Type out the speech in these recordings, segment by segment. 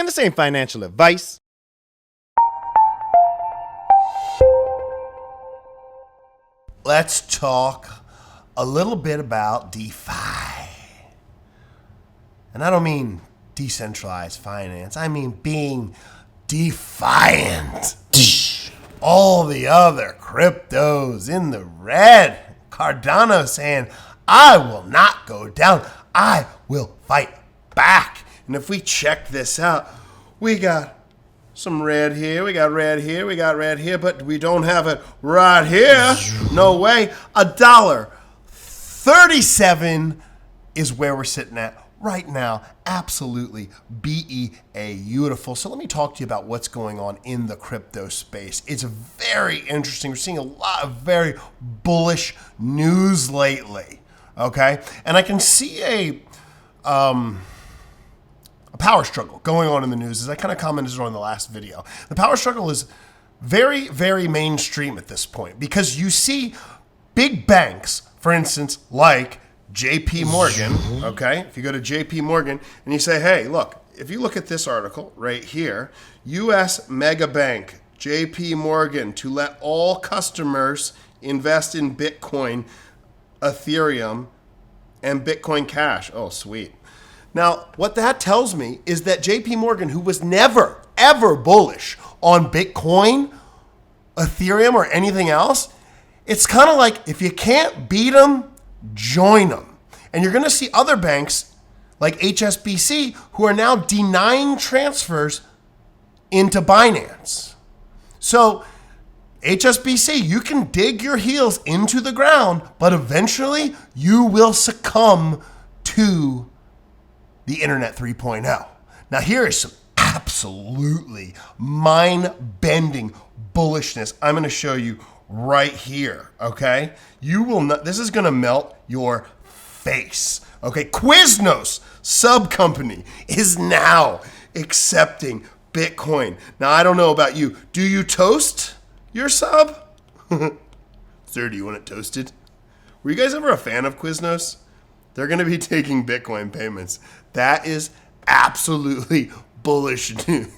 Man, this ain't financial advice. Let's talk a little bit about DeFi. And I don't mean decentralized finance. I mean being defiant. All the other cryptos in the red. Cardano saying, I will not go down. I will fight back. And if we check this out, we got some red here, we got red here, we got red here, but we don't have it right here. No way. $1.37 is where we're sitting at right now. Absolutely beautiful. So let me talk to you about what's going on in the crypto space. It's very interesting. We're seeing a lot of very bullish news lately. Okay, and I can see a power struggle going on in the news, as I kind of commented on in the last video. The power struggle is very, very mainstream at this point because you see big banks, for instance, like JP Morgan, okay? If you go to JP Morgan and you say, hey, look, if you look at this article right here, U.S. mega bank, JP Morgan, to let all customers invest in Bitcoin, Ethereum, and Bitcoin Cash. Oh, sweet. Now, what that tells me is that JP Morgan, who was never, ever bullish on Bitcoin, Ethereum, or anything else, it's kind of like if you can't beat them, join them. And you're going to see other banks like HSBC who are now denying transfers into Binance. So HSBC, you can dig your heels into the ground, but eventually you will succumb to the Internet 3.0. Now here is some absolutely mind-bending bullishness I'm going to show you right here, okay? You will not, this is going to melt your face, okay? Quiznos sub company is now accepting Bitcoin. Now I don't know about you. Do you toast your sub? Sir, do you want it toasted? Were you guys ever a fan of Quiznos? They're going to be taking Bitcoin payments. That is absolutely bullish news.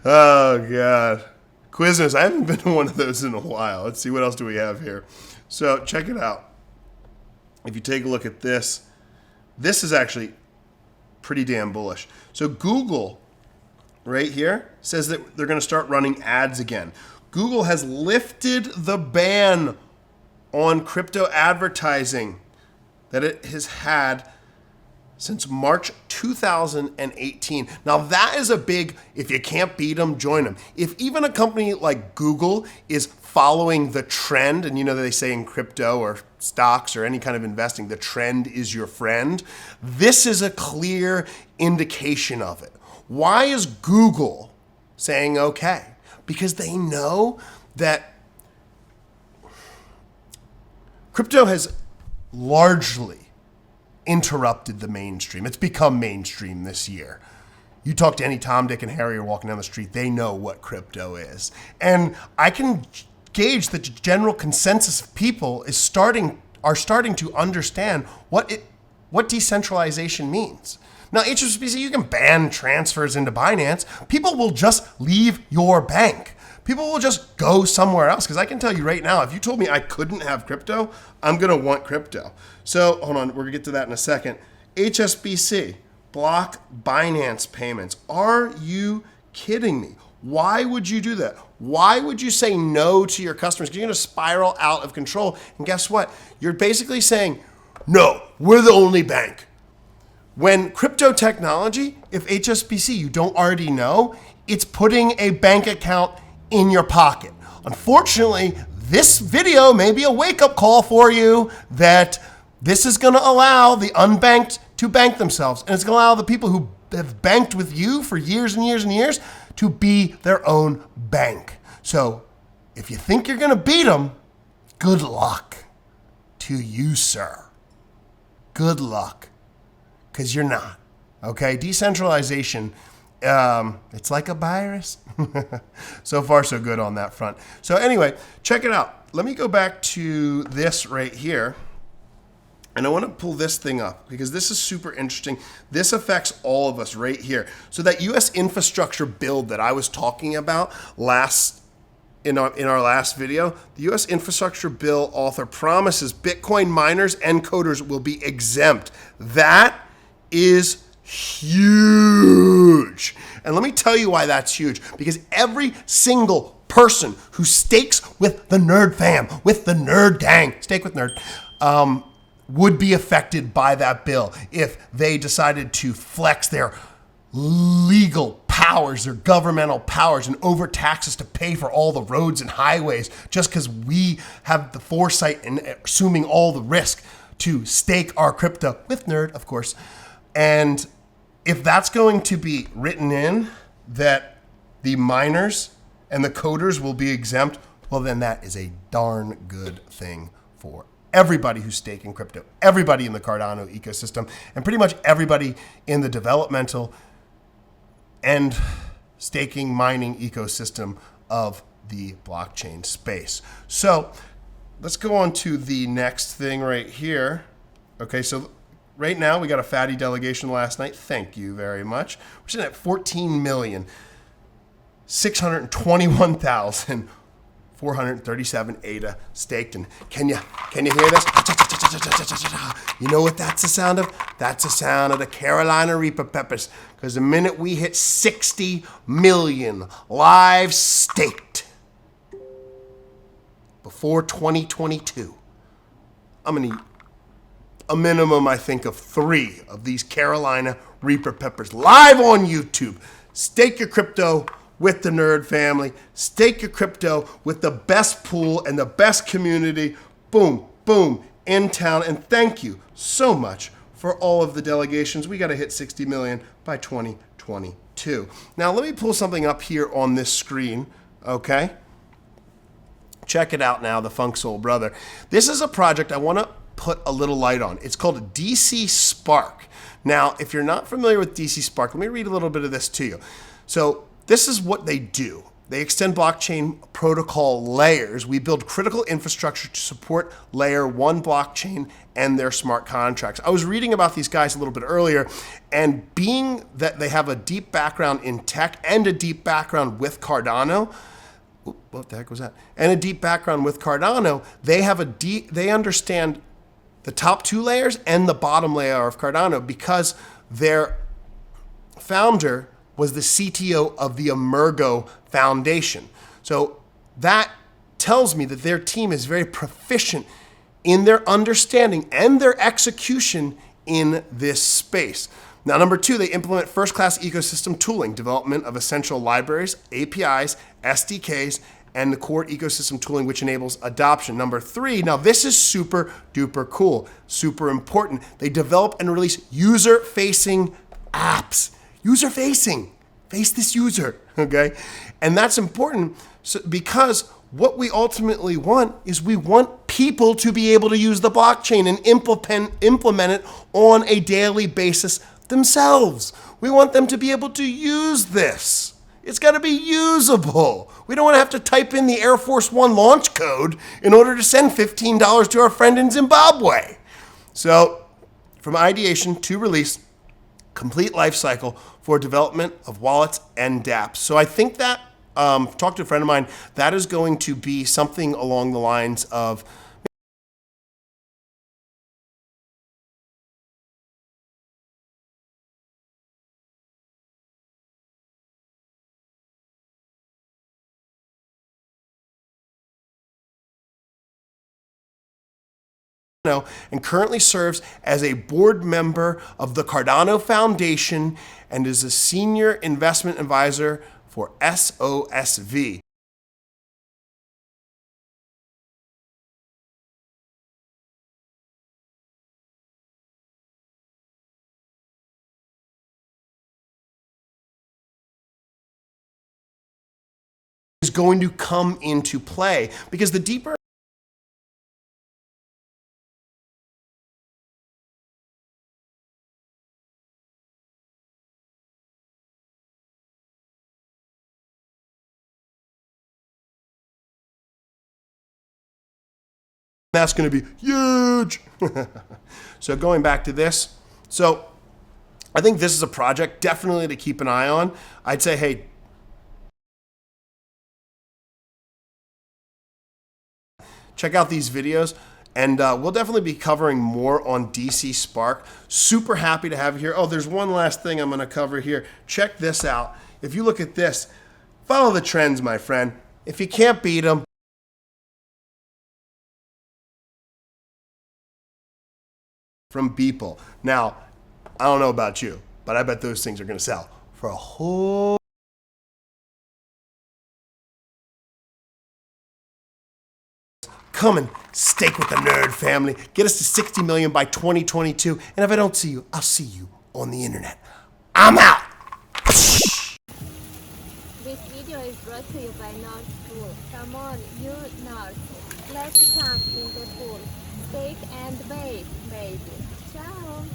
Oh, God. Quiznos, I haven't been to one of those in a while. Let's see, what else do we have here? So check it out. If you take a look at this, this is actually pretty damn bullish. So Google, right here, says that they're going to start running ads again. Google has lifted the ban on crypto advertising that it has had since March 2018. Now that is a big, if you can't beat them, join them. If even a company like Google is following the trend, and you know they say in crypto or stocks or any kind of investing, the trend is your friend, this is a clear indication of it. Why is Google saying okay? Because they know that crypto has largely interrupted the mainstream. It's become mainstream this year. You talk to any Tom, Dick, and Harry walking down the street, they know what crypto is. And I can gauge that the general consensus of people are starting to understand what decentralization means. Now, HSBC, you can ban transfers into Binance. People will just leave your bank. People will just go somewhere else. Because I can tell you right now, if you told me I couldn't have crypto, I'm going to want crypto. So, hold on, we're going to get to that in a second. HSBC, block Binance payments. Are you kidding me? Why would you do that? Why would you say no to your customers? Because you're going to spiral out of control. And guess what? You're basically saying, no, we're the only bank. When crypto technology, if HSBC, you don't already know, it's putting a bank account in your pocket. Unfortunately, this video may be a wake-up call for you that this is going to allow the unbanked to bank themselves. And it's going to allow the people who have banked with you for years and years and years to be their own bank. So if you think you're going to beat them, good luck to you, sir. Good luck. Because you're not, okay? Decentralization, it's like a virus. So far, so good on that front. So anyway, check it out. Let me go back to this right here. And I want to pull this thing up because this is super interesting. This affects all of us right here. So that U.S. infrastructure bill that I was talking about in our last video, the U.S. infrastructure bill author promises Bitcoin miners and coders will be exempt. That is huge. And let me tell you why that's huge. Because every single person who stakes with the Nerd fam, with the Nerd gang, stake with Nerd, would be affected by that bill if they decided to flex their legal powers, their governmental powers, and overtax us to pay for all the roads and highways just because we have the foresight and assuming all the risk to stake our crypto with Nerd, of course. And if that's going to be written in that the miners and the coders will be exempt, well, then that is a darn good thing for everybody who's staking crypto, everybody in the Cardano ecosystem, and pretty much everybody in the developmental and staking mining ecosystem of the blockchain space. So let's go on to the next thing right here. Okay, so right now we got a fatty delegation last night. Thank you very much. We're sitting at 14,621,437 ADA staked. And can you hear this? You know what that's the sound of? That's the sound of the Carolina Reaper peppers. Because the minute we hit 60 million live staked before 2022, I'm going to a minimum, I think, of 3 of these Carolina Reaper peppers live on YouTube. Stake your crypto with the Nerd family. Stake your crypto with the best pool and the best community. Boom, boom, in town. And thank you so much for all of the delegations. We got to hit 60 million by 2022. Now, let me pull something up here on this screen, okay? Check it out now, the Funk Soul Brother. This is a project I want to put a little light on. It's called DC Spark. Now, if you're not familiar with DC Spark, let me read a little bit of this to you. So this is what they do. They extend blockchain protocol layers. We build critical infrastructure to support layer 1 blockchain and their smart contracts. I was reading about these guys a little bit earlier, and being that they have a deep background in tech and a deep background with Cardano, what the heck was that? And a deep background with Cardano, they understand the top 2 layers and the bottom layer of Cardano because their founder was the CTO of the Emergo Foundation. So that tells me that their team is very proficient in their understanding and their execution in this space. Now, number 2, they implement first-class ecosystem tooling, development of essential libraries, APIs, SDKs, and the core ecosystem tooling, which enables adoption. Number 3, now this is super duper cool, super important. They develop and release user-facing apps. User-facing, face this user, okay? And that's important because what we ultimately want is we want people to be able to use the blockchain and implement it on a daily basis themselves. We want them to be able to use this. It's got to be usable. We don't want to have to type in the Air Force One launch code in order to send $15 to our friend in Zimbabwe. So from ideation to release, complete life cycle for development of wallets and dApps. So I think that, talked to a friend of mine, that is going to be something along the lines of and currently serves as a board member of the Cardano Foundation and is a senior investment advisor for SOSV. Is going to come into play because the deeper That's going to be huge. So going back to this. So I think this is a project definitely to keep an eye on. I'd say, hey, check out these videos. And we'll definitely be covering more on DC Spark. Super happy to have you here. Oh, there's one last thing I'm going to cover here. Check this out. If you look at this, follow the trends, my friend. If you can't beat them, from Beeple. Now, I don't know about you, but I bet those things are going to sell for a whole... Come and stake with the nerd family. Get us to 60 million by 2022. And if I don't see you, I'll see you on the internet. I'm out. This video is brought to you by Nerd School. Come on, you nerds. Let's jump in the pool. Stake and bake, baby. Ciao.